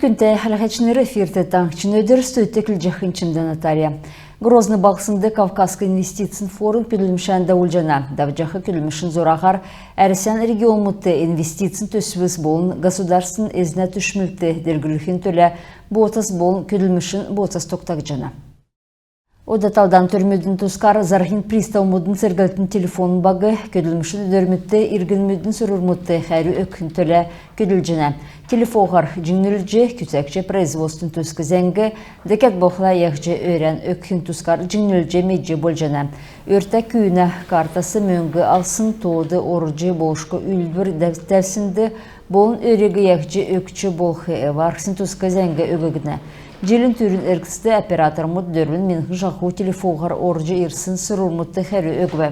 күнте халахачныры эфирте таңчын өдір стөйттекіл жақынчымда Наталья. Грозный балқсынды Кавказский инвестицин форум күлімшәнді ұлжана. Давжақы күлімішін зорағар әрсен регион мұтты инвестицин төсвіз болын государствын ezine түшмілті дергіліхін төлі ботас болын күлімішін ботас тоқтақ жана. Одаталдан түрмөдін тускар зархин пристав мудын сергалтын телефон багы көділмішін өдөрмітті иргін мүдін сұрырмытты әрі өкін төлі көділжіне. Телефоғар жіңнілже күтәкче производствын төскі зәңгі декет боқла яқче өрен өкін тускар жіңнілже медже болжана. Өрті күйіне картасы мөңгі алсын тоды орыжы болшқы үлбір дәвсінді болын өрегі яқче өкчі болқы варқсын төскі зәңгі өгігіне. Желін түрін әркісті оператор мұд дөрін менің жақу телефоғар оржы ерсін сұрылмытты әрі өгві.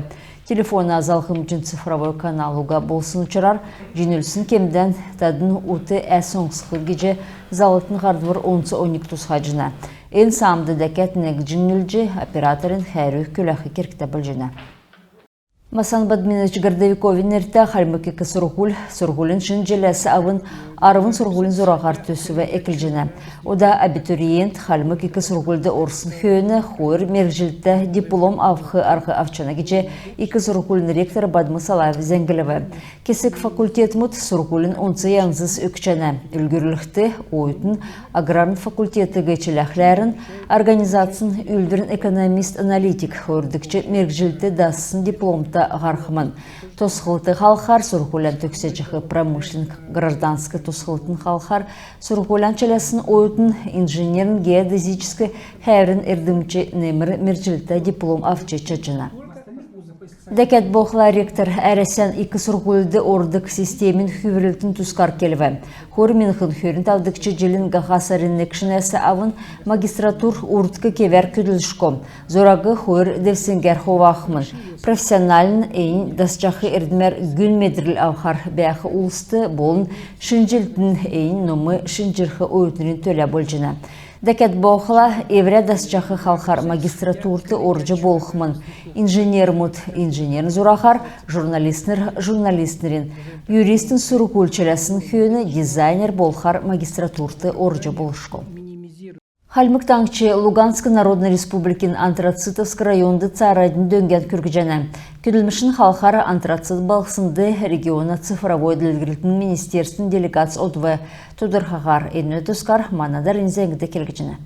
Телефона азалғым жүн цифровой каналуға болсын ұчырар, жөнілсін кемден тадын ұты әсоңсықы геже залытын ғардывыр 10-12 тұсқа жына. Ен самды дәкетінек жөнілжі операторын әрі көләқі керкті бұл жына. Масан Бадминович Гордовиковин әрті қалмыкекі сұрғулын жын желесі авын арывын сұрғулын зорағар төсіві әкілжіні. Ода абитуриент қалмыкекі сұрғулды орсын хүйіні қойыр мергжилді диплом авқы арғы авчана кеже екі сұрғулын ректор Бадмы Салаев зәңгілігі. Кесік факультет мұт сұрғулын онцы яңзыз өкчәні. Үлгірлікті ойытын аграрн факультеті гечеләхләрін организациян үлдірін экономист-аналитик қойырдікче мергжилді дасын дипломта ғарқымын. Тосқылты қалқар сұрғулан төксечіқі промышленк гражданскы тосқылтын қалқар сұрғулан чәләсін ойытын инженерін геодезическі әрін әрдімче немір мерчілті диплом авче чачына. Дәкет боқла ректор әресен екі сұрғылды ордық системін хүвірілтін тұскар келіві. Хор менхін хүрін талдықчы желін ғасарыннекшін әсі авын магистратур ұртқы кевер күділшком. Зорағы хор девсенгер ховақмын. Профессионалын әйін дасчақы әрдімер гүн медріл авхар бәқі ұлысты болын шынжілтін әйін номы шынжырқы ойытынын төлі болжына. Дәкет боқла евря дасчақы қалқар магистратурты оржы болқымын. Инженер мұд инженерін зорақар, журналистнерін, юристін сұрықул чәләсін хүйіні дизайнер болқар магистратурты оржы болышқы. Халмык таңчы Луганский Народной Республикин Антрацитовск районды царадын дөнген күргіжәні. Күділмішін халқары антрацит балқсынды региона цифровой ділгілітін министерствін делегация одвы Тудырхағар әйні тұскар манадар инзәңгіді келгіжіні.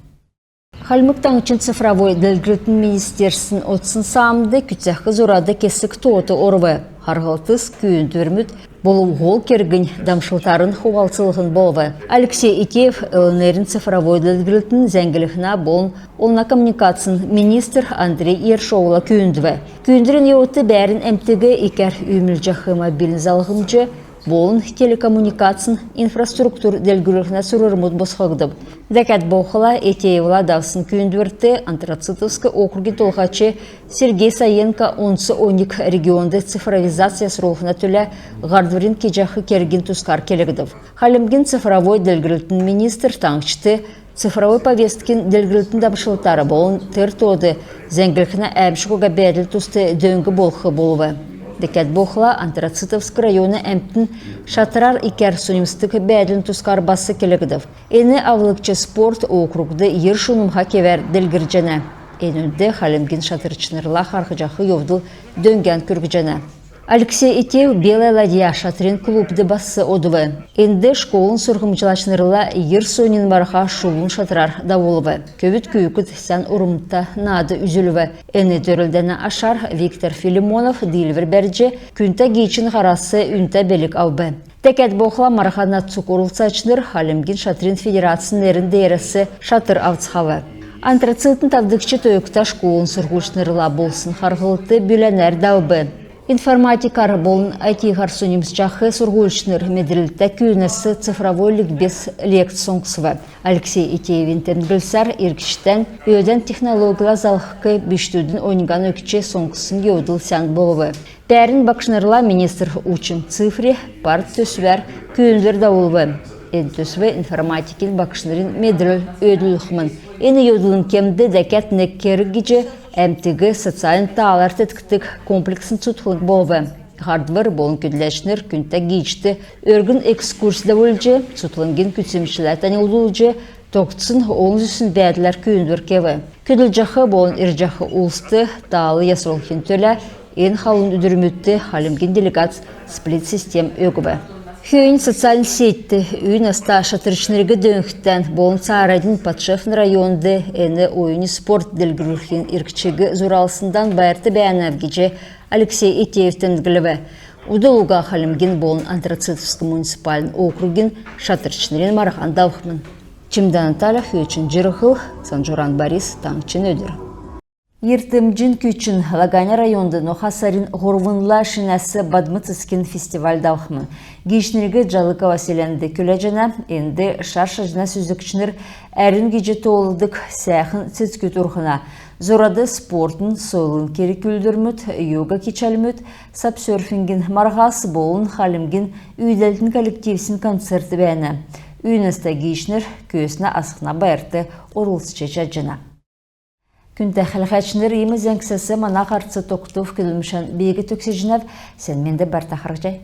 Халмык таңчын цифровой ділгілітін министерствін отсын самды күтсәқі зорады кесік тоты орвы. Харғалтыз күйін түрміт болу ғол кергін дамшылтарын хуғалсылығын болвы. Алексей Икеев ЛНРін цифровой ділгілітін зәңгіліхіна болын олна коммуникациян министр Андрей Ершоула күйіндіві. Күйіндірін еуті бәрін әмтігі икер үймілжақы мобилін залғымжы болын телекоммуникациян инфраструктур ділгіліхіна сұрырмыд босқығдып. Дәкәт боқыла Этеевла давсын күйіндірті Антрацитовскі округи толғачы Сергей Саенко 10-12 регионды цифровизация сұрылғына төлі ғардвырын кежақы кергін тұскар келігдів. Халімген цифровой ділгілітін министр таңшты цифровой повесткин ділгілітін дамшылтары болын тір тоды зәңгіліхіна әбшіғыға бәділ тұсты дөңгі болқы болуы. Дәкәт боқла Антрацитовск районы әмтін шатырар икер сұнымстық бәділін тұскар басы келігдів. Әні авлықчы спорт округды ер шунымға кевер ділгіржені. Әнілді қалемген шатырчынырла қарқыжақы евдыл дөнген күргіжені. Алексей Икеев Белая ладья шатрин клубды басы одывы. Әнді школын сұрғымчылашнырла ер сонин барха шулын шатрар даволывы. Көвіт күйікіт сән ұрымта нады үзіліві. Әні дөрілдені ашар Виктор Филимонов дилвер бәрджі күнті гейчин қарасы үнті белік аубы. Тәкәт боқла мархана цукурылсачныр Халемген шатрин федерациян әрінде әрісі шатыр авцхавы. Антрацитын тавдықчы тойықта школын сұрғылшнырла болсын қарғылыты бүләнәр дәубі. Информатикар болын айтиғар сұнымсчақы сұрғылшныр медрілті күйінісі цифровой ликбез лекциоңсывы. Алексей Икеевин тәмгілсар еркіштен өйден технология залыққы біштудің ойнған өкче соңқысын еудыл сән болуы. Бәрін бақшнырла министр учын цифри парт төсвер күйіндер дауылы. Төсве информатикин бақшнырын медріл өйділіқмін. Ені еуділін кемді дәкәт неккері геже әмтігі социалын тағалар тәткітік комплексін тұтқылық болуы. Hardware bolun küdleşnir künte geçti. Örgün ekskursida olca, tutlangin kütsemşiler tani olulca, toktsun onun üstün bəydiler köyündür kevi. Küdülcahı bolun ircahı ulstı, dağlı yasırılkin töle, en halın üdürümüttü halimgin delegat split sistem ögübe. Хүйін социалин сетті, үйін аста шатырышнырғы дөніктен болын Саарадин Патшефн районды әні ойыны спорт ділгірілген иркчігі зуралысындан байырты бәянавгеже Алексей Этеевтен гіліві. Удалуға халімген болын Антрацитовскі муниципалин округин шатырышнырын марахан давхмын. Чимдан Наталья Хүйчин Жирыхыл, Санжуран Борис, Таңчин Өдір. Ертімжін күчін Лаганя районды Нохасарин ғорвынла шинасы Бадмыцыскин фестиваль давхмын. Гейшнерге жалыка васеленді күләжіна, енді шаршажына сүзікшінір әрін геже тоғылдық сәхін цицкі тұрғына. Зорады спортын, сойлын кері күлдірміт, йога кечәлміт, сапсерфингін марғасы болын халімген үйдәлтін коллективсін концерті бәйіні. Үйіністі гейшнер көсіна асықна байырты орылсыча жаджына. Күнті қылғачыныр еміз әңксесі мана қарцы тоқтув күлімшін бейгі төксе жінав, сен менде бір тақырық жай.